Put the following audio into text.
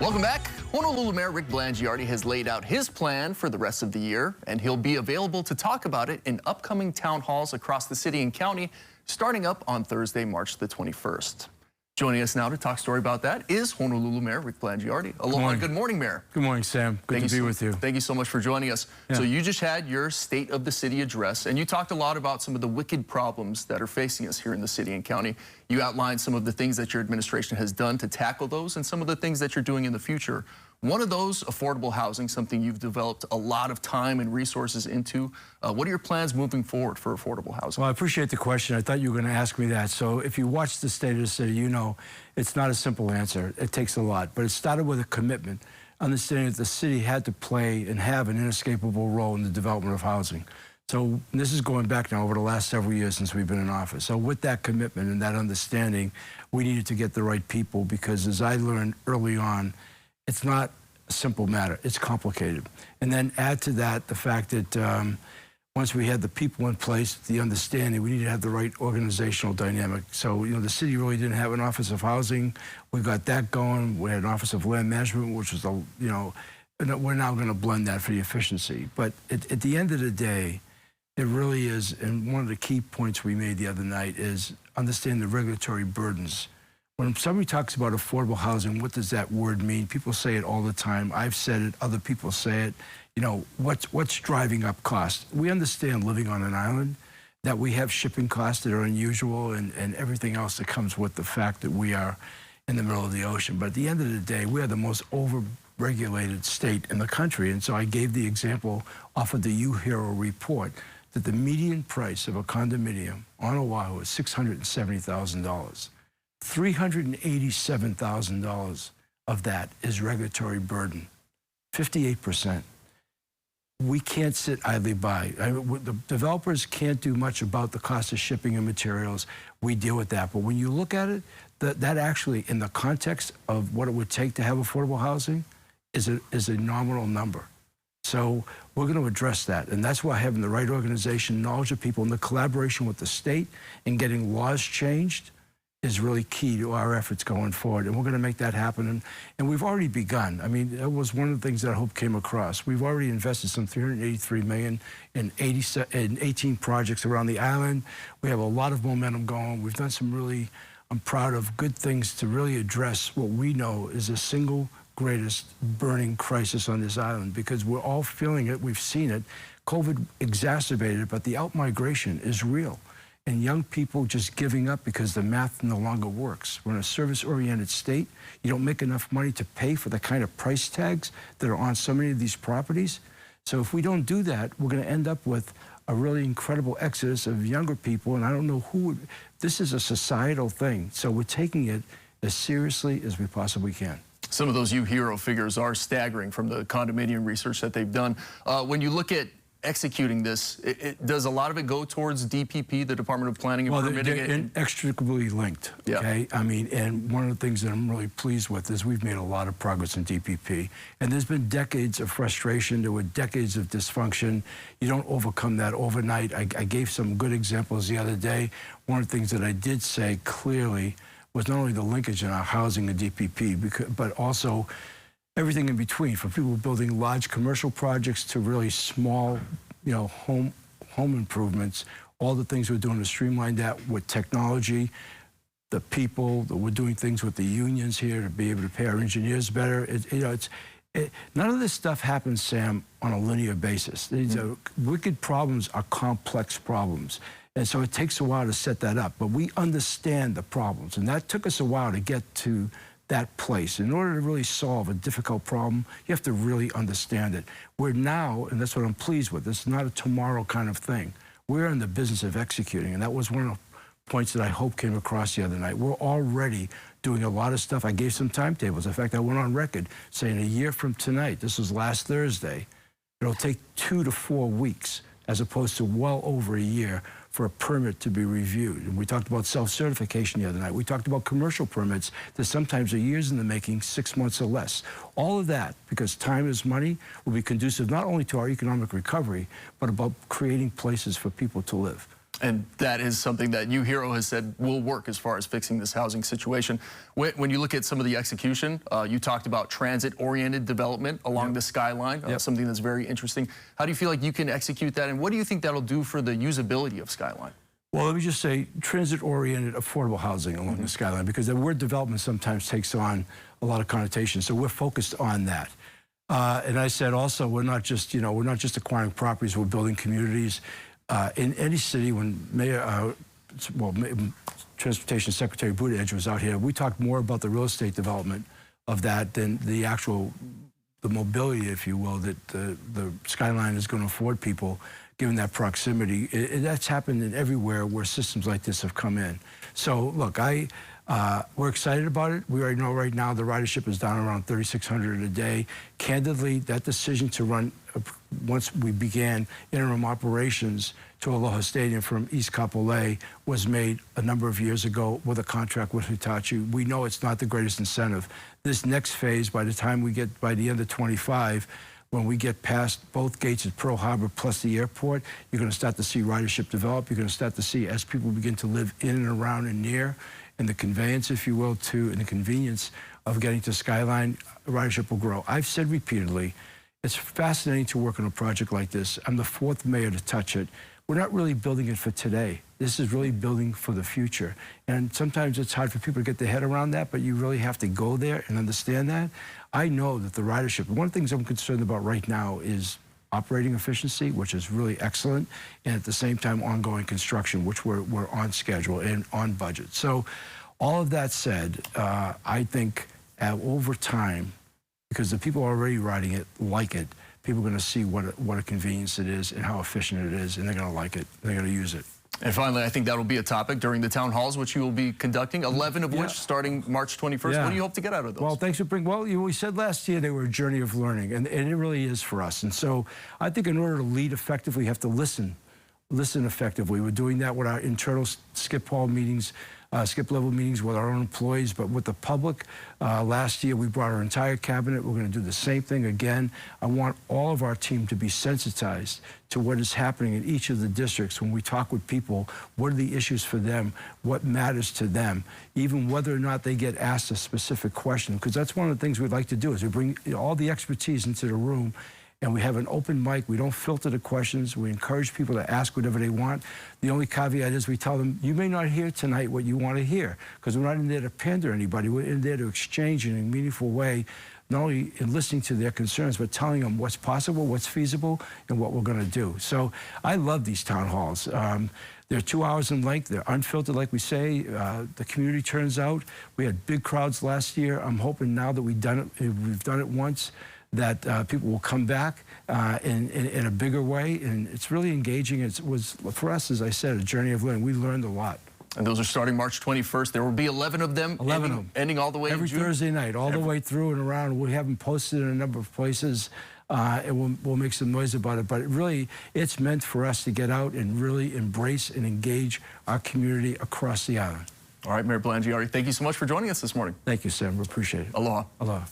Welcome back. Honolulu Mayor Rick Blangiardi has laid out his plan for the rest of the year, and he'll be available to talk about it in upcoming town halls across the city and county, starting up on Thursday, March the 21st. Joining us now to talk story about that is Honolulu Mayor Rick Blangiardi. Aloha, good morning, Mayor. Good morning, Sam. Good to be with you. Thank you so much for joining us. Yeah. So you just had your State of the City address, and you talked a lot about some of the wicked problems that are facing us here in the city and county. You outlined some of the things that your administration has done to tackle those and some of the things that you're doing in the future. One of those, affordable housing, something you've developed a lot of time and resources into. What are your plans moving forward for affordable housing? Well, I appreciate the question. I thought you were going to ask me that. So if you watch the State of the City, you know it's not a simple answer. It takes a lot. But it started with a commitment, understanding that the city had to play and have an inescapable role in the development of housing. So this is going back now over the last several years since we've been in office. So with that commitment and that understanding, we needed to get the right people because, as I learned early on, it's not a simple matter. It's complicated. And then add to that the fact that once we had the people in place, the understanding, we needed to have the right organizational dynamic. So, the city really didn't have an Office of Housing. We got that going. We had an Office of Land Management, which was, we're now going to blend that for the efficiency. But at the end of the day, it really is, and one of the key points we made the other night is understand the regulatory burdens. When somebody talks about affordable housing, what does that word mean? People say it all the time. I've said it. Other people say it. What's driving up costs? We understand living on an island, that we have shipping costs that are unusual and everything else that comes with the fact that we are in the middle of the ocean. But at the end of the day, we are the most over-regulated state in the country. And so I gave the example off of the UHERO report that the median price of a condominium on Oahu is $670,000. $387,000 of that is regulatory burden, 58%. We can't sit idly by. The developers can't do much about the cost of shipping and materials. We deal with that. But when you look at it, that actually, in the context of what it would take to have affordable housing, is a nominal number. So we're going to address that. And that's why having the right organization, knowledge of people, and the collaboration with the state and getting laws changed is really key to our efforts going forward. And we're going to make that happen. And we've already begun. I mean, that was one of the things that I hope came across. We've already invested some $383 million in 18 projects around the island. We have a lot of momentum going. We've done some really, I'm proud of, good things to really address what we know is the single greatest burning crisis on this island, because we're all feeling it. We've seen it. COVID exacerbated it, but the out-migration is real. And young people just giving up because the math no longer works. We're in a service-oriented state. You don't make enough money to pay for the kind of price tags that are on so many of these properties. So if we don't do that, we're going to end up with a really incredible exodus of younger people. And I don't know who. This is a societal thing. So we're taking it as seriously as we possibly can. Some of those UHERO figures are staggering from the condominium research that they've done. When you look at executing this, does a lot of it go towards DPP, the Department of Planning and Permitting? They're inextricably linked, okay? Yeah. I mean, and one of the things that I'm really pleased with is we've made a lot of progress in DPP. And there's been decades of frustration. There were decades of dysfunction. You don't overcome that overnight. I gave some good examples the other day. One of the things that I did say clearly was not only the linkage in our housing and DPP, but also everything in between, from people building large commercial projects to really small, home improvements. All the things we're doing to streamline that with technology, the people, that we're doing things with the unions here to be able to pay our engineers better. None of this stuff happens, Sam, on a linear basis. These wicked problems are complex problems. And so it takes a while to set that up. But we understand the problems. And that took us a while to get to that place. In order to really solve a difficult problem, you have to really understand it. We're now, and that's what I'm pleased with, it's not a tomorrow kind of thing. We're in the business of executing. And that was one of the points that I hope came across the other night. We're already doing a lot of stuff. I gave some timetables. In fact, I went on record saying a year from tonight, this was last Thursday, it'll take 2 to 4 weeks, as opposed to well over a year, for a permit to be reviewed. And we talked about self-certification the other night. We talked about commercial permits that sometimes are years in the making, 6 months or less. All of that, because time is money, will be conducive not only to our economic recovery, but about creating places for people to live. And that is something that Hero has said will work as far as fixing this housing situation. When you look at some of the execution, you talked about transit-oriented development along the skyline, something that's very interesting. How do you feel like you can execute that, and what do you think that'll do for the usability of Skyline? Well, let me just say transit-oriented affordable housing along the skyline, because the word development sometimes takes on a lot of connotations. So we're focused on that. And I said also, we're not just acquiring properties, we're building communities. In any city, when Transportation Secretary Buttigieg was out here, we talked more about the real estate development of that than the mobility, if you will, that the skyline is going to afford people, given that proximity. That's happened in everywhere where systems like this have come in. So, look, we're excited about it. We already know right now the ridership is down around 3,600 a day. Candidly, that decision to run, once we began interim operations to Aloha Stadium from East Kapolei, was made a number of years ago with a contract with Hitachi. We know it's not the greatest incentive. This next phase, by the time we get, by the end of 25, when we get past both gates at Pearl Harbor plus the airport, you're going to start to see ridership develop. You're going to start to see, as people begin to live in and around and near, and the conveyance, if you will, and the convenience of getting to Skyline, ridership will grow. I've said repeatedly, it's fascinating to work on a project like this. I'm the fourth mayor to touch it. We're not really building it for today. This is really building for the future. And sometimes it's hard for people to get their head around that, but you really have to go there and understand that. I know that the ridership, one of the things I'm concerned about right now is operating efficiency, which is really excellent, and at the same time ongoing construction, which we're on schedule and on budget. So all of that said, I think over time, because the people already riding it like it, people are going to see what a convenience it is and how efficient it is, and they're going to like it. They're going to use it. And finally, I think that'll be a topic during the town halls, which you will be conducting, 11 of which starting March 21st. What do you hope to get out of those? Well, thanks for bringing, we said last year they were a journey of learning, and it really is for us. And so I think in order to lead effectively, you have to listen effectively. We're doing that with our internal skip level meetings with our own employees, but with the public. Last year, we brought our entire cabinet. We're going to do the same thing again. I want all of our team to be sensitized to what is happening in each of the districts. When we talk with people, what are the issues for them? What matters to them? Even whether or not they get asked a specific question, because that's one of the things we'd like to do, is we bring all the expertise into the room, and we have an open mic. We don't filter the questions. We encourage people to ask whatever they want. The only caveat is we tell them, you may not hear tonight what you want to hear, because we're not in there to pander anybody. We're in there to exchange in a meaningful way, not only in listening to their concerns, but telling them what's possible, what's feasible, and what we're going to do. So I love these town halls. They're 2 hours in length. They're unfiltered, like we say. The community turns out. We had big crowds last year. I'm hoping now that we've done it once, that people will come back in a bigger way, and it's really engaging. It was, for us, as I said, a journey of learning. We learned a lot. And those are starting March 21st. There will be 11 of them. 11 of them. Ending all the way every in June? Thursday night, all the way through and around. We have them posted in a number of places, and we'll make some noise about it. But it's meant for us to get out and really embrace and engage our community across the island. All right, Mayor Blangiardi, thank you so much for joining us this morning. Thank you, Sam. We appreciate it. Aloha. Aloha.